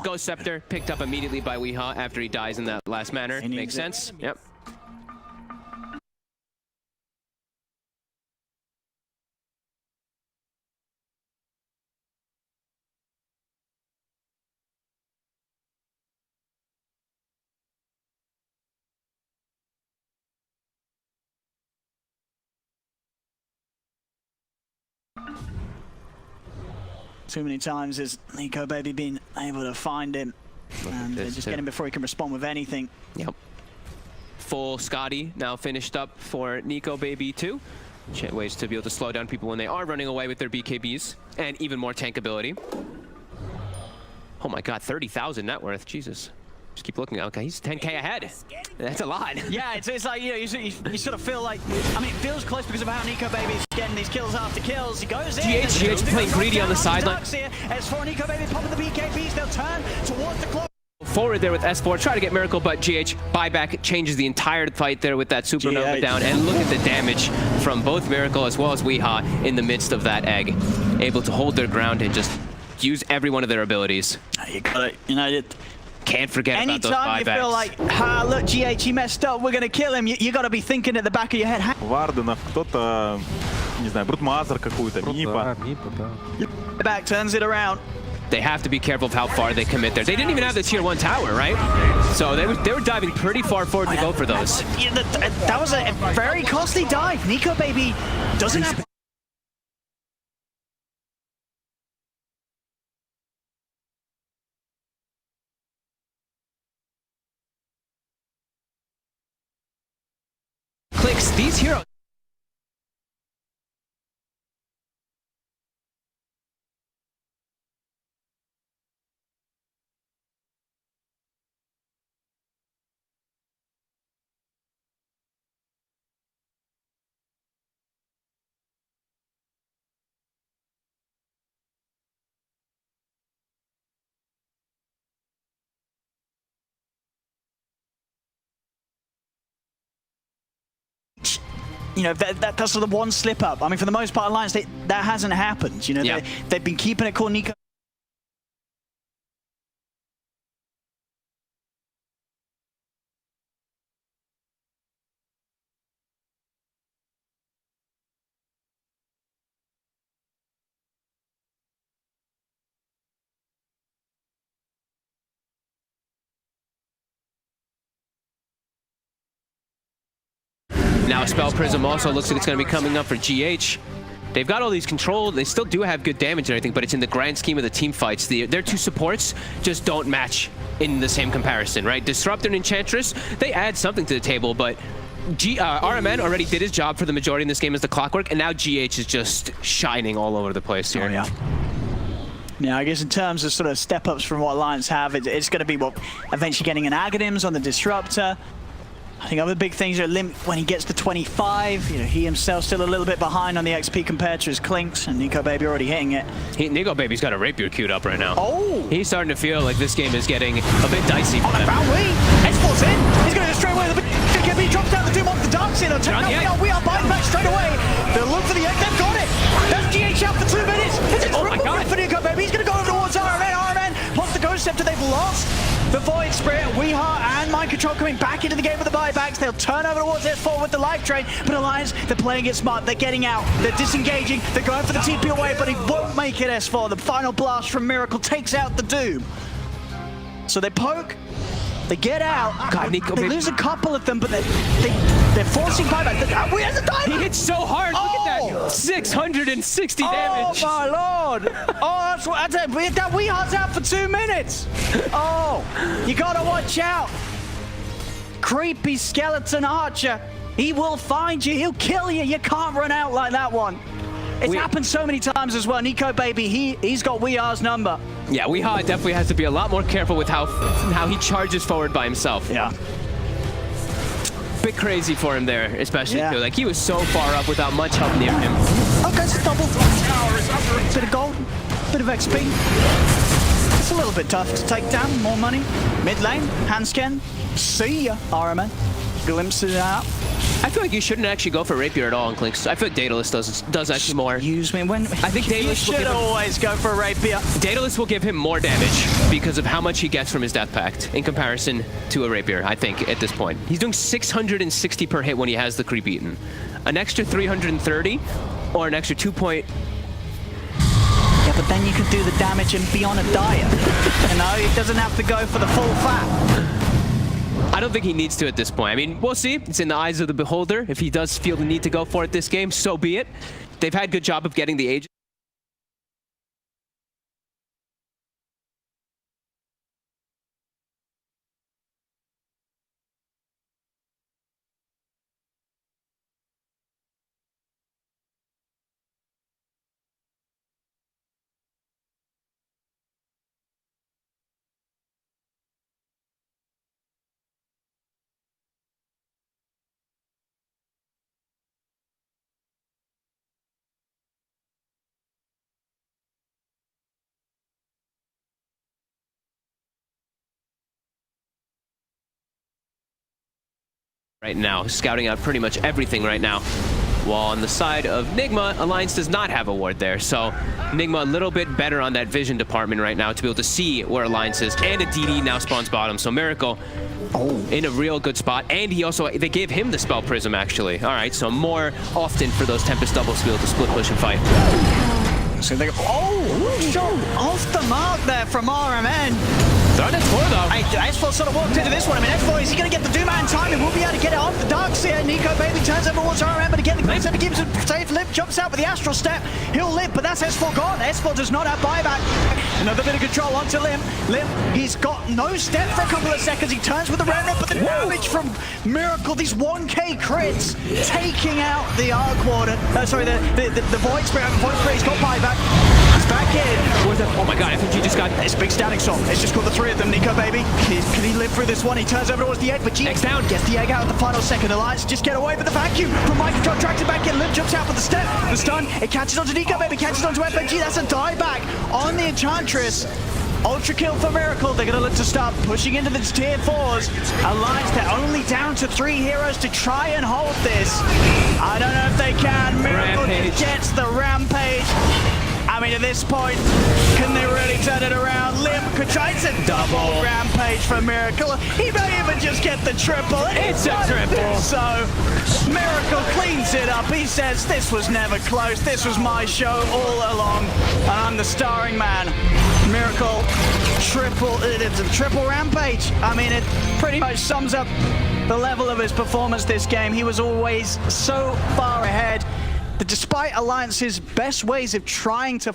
Ghost Scepter picked up immediately by Weehaw after he dies in that last manner. Makes sense. Yep. Too many times has Nico Baby been able to find him, and they just get him before he can respond with anything. Yep. Full Scotty now finished up for Nico Baby too. Ways to be able to slow down people when they are running away with their BKBs, and even more tank ability. Oh my god, 30,000 net worth, Jesus. Just keep looking. Okay, he's 10k ahead. That's a lot. Yeah, it's like, you know, you sort of feel like, I mean, it feels close because of how Nico Baby's getting these kills after kills. He goes in. GH playing greedy on the sideline. As for Nico Baby popping the BKBs, they'll turn towards the clock. Forward there with S4, try to get Miracle, but GH buyback changes the entire fight there with that Supernova down. And look at the damage from both Miracle as well as Weehaw in the midst of that egg. Able to hold their ground and just use every one of their abilities. You got it, United. Can't forget about those buybacks. Anytime you feel like, look, GH, he messed up, we're going to kill him, you got to be thinking at the back of your head. Варденов, кто-то, не знаю, Брутмазер какую-то, Мипа. The back turns it around. They have to be careful of how far they commit there. They didn't even have the tier 1 tower, right? So they were diving pretty far forward to go for those. That was a very costly dive. Nico Baby doesn't have... Clicks, these heroes. You know, that's sort of one slip up. I mean, for the most part, Alliance, that hasn't happened. You know, they've been keeping it cool. Nico. Now Spell Prism also looks like it's going to be coming up for GH. They've got all these controlled. They still do have good damage and everything, but it's in the grand scheme of the team fights. Their two supports just don't match in the same comparison, right? Disrupt and Enchantress, they add something to the table, but RMN already did his job for the majority in this game as the Clockwork, and now GH is just shining all over the place here. Oh, yeah. Yeah, I guess in terms of sort of step-ups from what Alliance have, it's going to be what eventually getting an Aghanim's on the Disruptor. I think other big things are limit when he gets to 25. You know, he himself still a little bit behind on the XP compared to his Clinks, and Nico Baby already hitting it. Nico Baby's got a Rapier queued up right now. Oh! He's starting to feel like this game is getting a bit dicey for him. Found Lee! S4's in! He's going to go straight away. He drops down the Doom off the Dark Seer. They'll turn out. We are biting back straight away. They'll look for the egg. They've got it! That's GH out for 2 minutes! It's oh my god! For Nico Baby. He's going to go over towards RMN. RMN pops the Ghost Scepter. They've lost the Void Spirit. Weehaw and Mind Control coming back into the game with the buybacks. They'll turn over towards S4 with the Life Drain, but Alliance, they're playing it smart. They're getting out. They're disengaging. They're going for the TP away, but he won't make it, S4. The final blast from Miracle takes out the Doom. So they poke. They get out. God, Nico they Baby. lose a couple of them, but they're forcing buyback. We have the diamond. He hits so hard. Look at that. 660 damage. Oh my lord. Oh, that's what that Weeha's out for 2 minutes. Oh, you gotta watch out. Creepy skeleton archer. He will find you. He'll kill you. You can't run out like that one. It's happened so many times as well. Nico Baby, he's got Weeha's number. Yeah, Weehaw definitely has to be a lot more careful with how he charges forward by himself. Yeah. Bit crazy for him there, especially too. Like, he was so far up without much help near him. Okay, it's a double. Bit of gold, bit of XP. It's a little bit tough to take down. More money. Mid lane, hand scan. See ya, RMN. Glimpses out. I feel like you shouldn't actually go for Rapier at all in Clinks. I feel like Daedalus does actually more. Excuse me, when I think you Daedalus will should give him, always go for a Rapier. Daedalus will give him more damage because of how much he gets from his Death Pact in comparison to a Rapier, I think, at this point. He's doing 660 per hit when he has the creep eaten. An extra 330 or an extra 2 point... Yeah, but then you could do the damage and be on a diet. You know, he doesn't have to go for the full fat. I don't think he needs to at this point. I mean, we'll see. It's in the eyes of the beholder. If he does feel the need to go for it this game, so be it. They've had a good job of getting the age. Right now, scouting out pretty much everything right now. While on the side of NIGMA, Alliance does not have a ward there, so NIGMA a little bit better on that vision department right now to be able to see where Alliance is, and a DD now spawns bottom, so Miracle in a real good spot, and they gave him the Spell Prism actually. All right, so more often for those Tempest doubles to be able to split push and fight. So they go, shot off the mark there from RMN. Third and four though. S4 sort of walked into this one. I mean, S4, is he going to get the Doom in time? He will be able to get it off the darks here. Nico Baby turns over towards RMN, but again, the Great Center gives him a safe lift, jumps out with the Astral Step. He'll live, but that's S4 gone. S4 does not have buyback. Another bit of control onto Lim. Lim, he's got no step for a couple of seconds. He turns with the Remnant, but the damage from Miracle, these 1k crits, taking out the Arc Warden. Sorry, the Void Spirit. Void Spirit's got buyback. He's back in. Oh my god, I think he just got... It's big static storm. It's just called the three of them. Nico Baby, can he live through this one? He turns over towards the egg, but GX down. Gets the egg out at the final second. Alliance just get away with the vacuum. From Microtrol, tracks it back in. Lim jumps out with the step. The stun, it catches onto Nico Baby, catches onto FNG. That's a dieback on the Enchantress. Ultra kill for Miracle. They're going to look to start pushing into the tier 4s. Alliance, they're only down to 3 heroes to try and hold this. I don't know if they can. Miracle gets the Rampage. I mean, at this point, can they really turn it around? Lim could try to double Rampage for Miracle. He may even just get the triple. It's a triple. So, Miracle cleans it up. He says, this was never close. This was my show all along. And I'm the starring man. Miracle, it's a triple Rampage. I mean, it pretty much sums up the level of his performance this game. He was always so far ahead. Despite Alliance's best ways of trying to